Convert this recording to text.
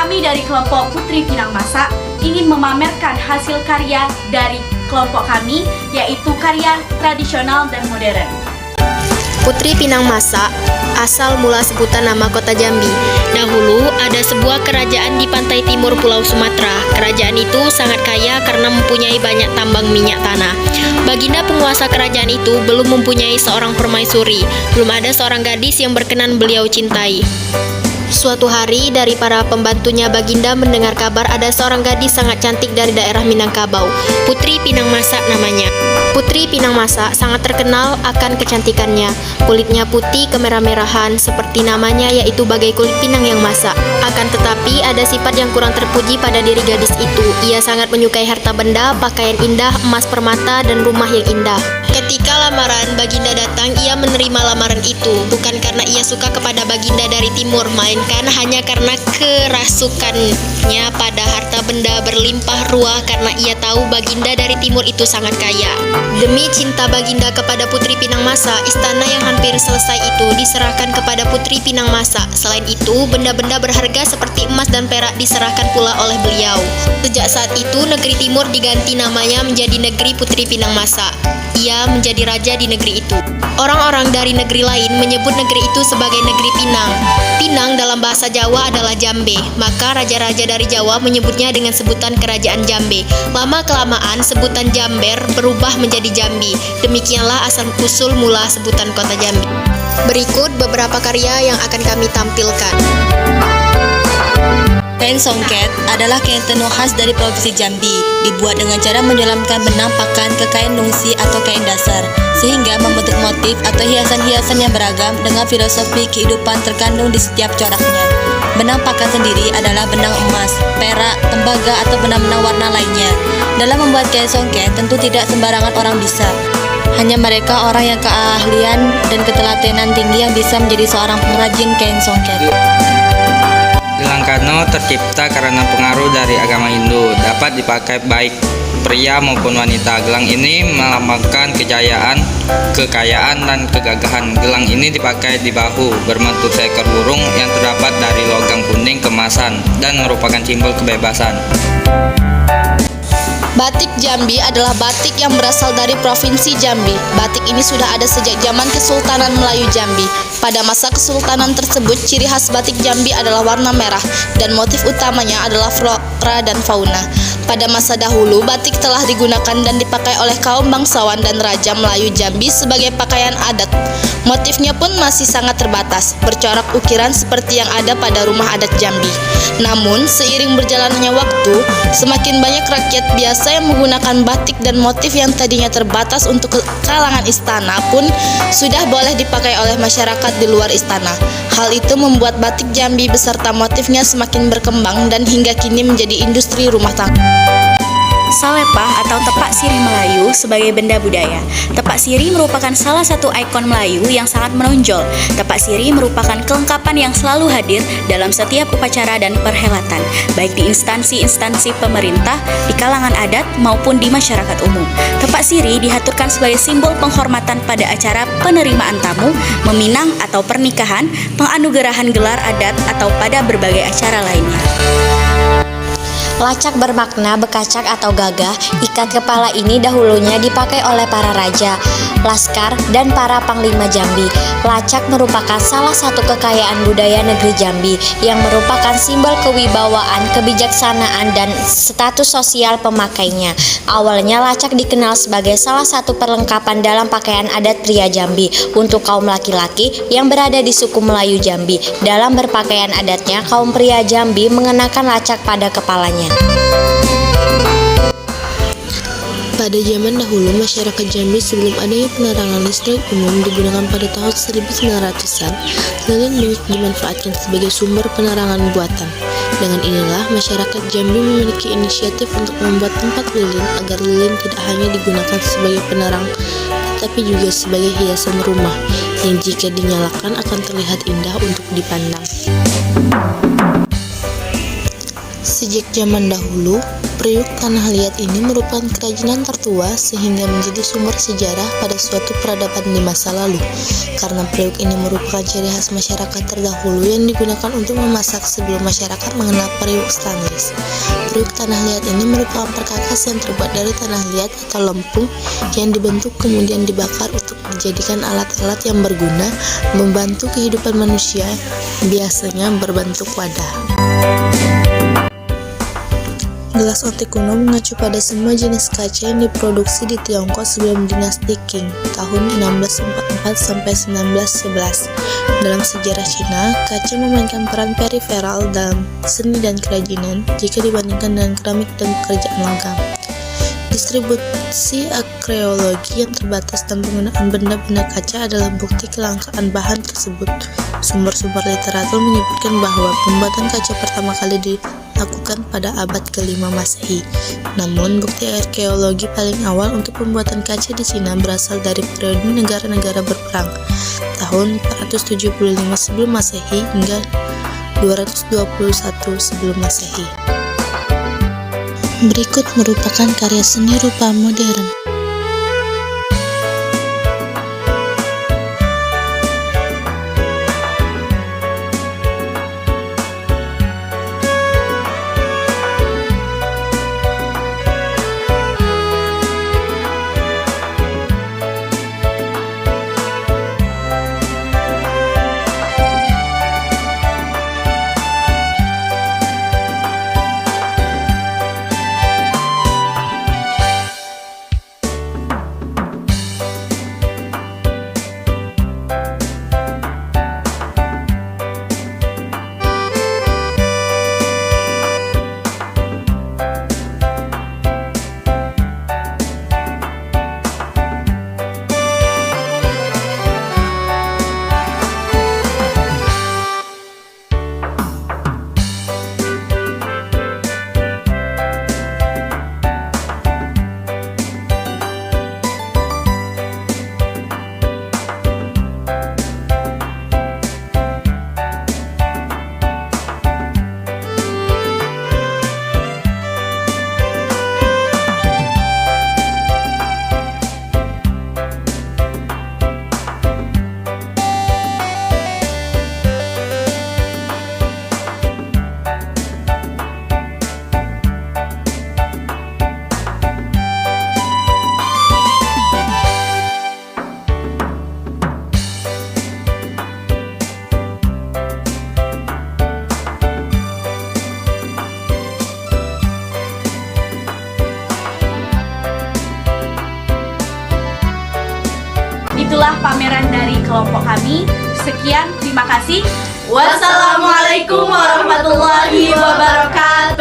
Kami dari kelompok Putri Pinang Masak ingin memamerkan hasil karya dari kelompok kami, yaitu karya tradisional dan modern. Putri Pinang Masak asal mula sebutan nama kota Jambi. Dahulu ada sebuah kerajaan di pantai timur Pulau Sumatera. Kerajaan itu sangat kaya karena mempunyai banyak tambang minyak tanah. Baginda penguasa kerajaan itu belum mempunyai seorang permaisuri. Belum ada seorang gadis yang berkenan beliau cintai. Suatu hari dari para pembantunya Baginda mendengar kabar ada seorang gadis sangat cantik dari daerah Minangkabau. Putri Pinang Masak namanya. Putri Pinang Masak sangat terkenal akan kecantikannya. Kulitnya putih kemerah-merahan seperti namanya, yaitu bagai kulit pinang yang masak. Akan tetapi ada sifat yang kurang terpuji pada diri gadis itu. Ia sangat menyukai harta benda, pakaian indah, emas permata, dan rumah yang indah. Ketika lamaran Baginda datang, ia menerima lamaran itu bukan karena ia suka kepada Baginda dari timur, melainkan hanya karena kerasukannya pada harta benda berlimpah ruah, karena ia tahu Baginda dari timur itu sangat kaya. Demi cinta Baginda kepada Putri Pinang Masak, istana yang hampir selesai itu diserahkan kepada Putri Pinang Masak. Selain itu, benda-benda berharga seperti emas dan perak diserahkan pula oleh beliau. Sejak saat itu, negeri timur diganti namanya menjadi negeri Putri Pinang Masak. Ia menjadi raja di negeri itu. Orang-orang dari negeri lain menyebut negeri itu sebagai negeri Pinang. Pinang dalam bahasa Jawa adalah Jambe, maka raja-raja dari Jawa menyebutnya dengan sebutan kerajaan Jambe. Lama-kelamaan sebutan Jamber berubah menjadi Jambi. Demikianlah asal-usul mula sebutan kota Jambi. Berikut beberapa karya yang akan kami tampilkan. Kain songket adalah kain tenun khas dari Provinsi Jambi, dibuat dengan cara menyelamkan benang pakan ke kain nungsi atau kain dasar, sehingga membentuk motif atau hiasan-hiasan yang beragam dengan filosofi kehidupan terkandung di setiap coraknya. Benang pakan sendiri adalah benang emas, perak, tembaga, atau benang-benang warna lainnya. Dalam membuat kain songket tentu tidak sembarangan orang bisa. Hanya mereka orang yang keahlian dan ketelatenan tinggi yang bisa menjadi seorang pengrajin kain songket. Gelang kano tercipta karena pengaruh dari agama Hindu, dapat dipakai baik pria maupun wanita. Gelang ini melambangkan kejayaan, kekayaan, dan kegagahan. Gelang ini dipakai di bahu, berbentuk seekor burung yang terdapat dari logam kuning kemasan dan merupakan simbol kebebasan. Batik Jambi adalah batik yang berasal dari Provinsi Jambi. Batik ini sudah ada sejak zaman Kesultanan Melayu Jambi. Pada masa kesultanan tersebut, ciri khas batik Jambi adalah warna merah dan motif utamanya adalah flora dan fauna. Pada masa dahulu, batik telah digunakan dan dipakai oleh kaum bangsawan dan raja Melayu Jambi sebagai pakaian adat. Motifnya pun masih sangat terbatas, bercorak ukiran seperti yang ada pada rumah adat Jambi. Namun, seiring berjalannya waktu, semakin banyak rakyat biasa yang menggunakan batik dan motif yang tadinya terbatas untuk kalangan istana pun sudah boleh dipakai oleh masyarakat di luar istana. Hal itu membuat batik Jambi beserta motifnya semakin berkembang dan hingga kini menjadi industri rumah tangga. Salepah atau tepak sirih Melayu sebagai benda budaya. Tepak sirih merupakan salah satu ikon Melayu yang sangat menonjol. Tepak sirih merupakan kelengkapan yang selalu hadir dalam setiap upacara dan perhelatan, baik di instansi-instansi pemerintah, di kalangan adat, maupun di masyarakat umum. Tepak sirih dihaturkan sebagai simbol penghormatan pada acara penerimaan tamu, meminang atau pernikahan, penganugerahan gelar adat, atau pada berbagai acara lainnya. Lacak bermakna bekacak atau gagah. Ikat kepala ini dahulunya dipakai oleh para raja, laskar, dan para panglima Jambi. Lacak merupakan salah satu kekayaan budaya negeri Jambi yang merupakan simbol kewibawaan, kebijaksanaan, dan status sosial pemakainya. Awalnya lacak dikenal sebagai salah satu perlengkapan dalam pakaian adat pria Jambi untuk kaum laki-laki yang berada di suku Melayu Jambi. Dalam berpakaian adatnya, kaum pria Jambi mengenakan lacak pada kepalanya. Pada zaman dahulu, masyarakat Jambi sebelum adanya penerangan listrik umum digunakan pada tahun 1900-an, lilin dimanfaatkan sebagai sumber penerangan buatan. Dengan inilah, masyarakat Jambi memiliki inisiatif untuk membuat tempat lilin agar lilin tidak hanya digunakan sebagai penerang, tetapi juga sebagai hiasan rumah, yang jika dinyalakan akan terlihat indah untuk dipandang. Sejak zaman dahulu, periuk tanah liat ini merupakan kerajinan tertua sehingga menjadi sumber sejarah pada suatu peradaban di masa lalu. Karena periuk ini merupakan ciri khas masyarakat terdahulu yang digunakan untuk memasak sebelum masyarakat mengenal periuk stainless. Periuk tanah liat ini merupakan perkakas yang terbuat dari tanah liat atau lempung yang dibentuk kemudian dibakar untuk dijadikan alat-alat yang berguna membantu kehidupan manusia, biasanya berbentuk wadah. Gelas otik kuno mengacu pada semua jenis kaca yang diproduksi di Tiongkok sebelum dinasti Qing tahun 1644 sampai 1911. Dalam sejarah Cina, kaca memainkan peran periferal dalam seni dan kerajinan jika dibandingkan dengan keramik dan pekerjaan logam. Distribusi arkeologi yang terbatas dan penggunaan benda-benda kaca adalah bukti kelangkaan bahan tersebut. Sumber-sumber literatur menyebutkan bahwa pembuatan kaca pertama kali dilakukan pada abad ke-5 Masehi. Namun, bukti arkeologi paling awal untuk pembuatan kaca di Cina berasal dari periode negara-negara berperang, tahun 475 sebelum Masehi hingga 221 sebelum Masehi. Berikut merupakan karya seni rupa modern. Itulah pameran dari kelompok kami. Sekian, terima kasih. Wassalamualaikum warahmatullahi wabarakatuh.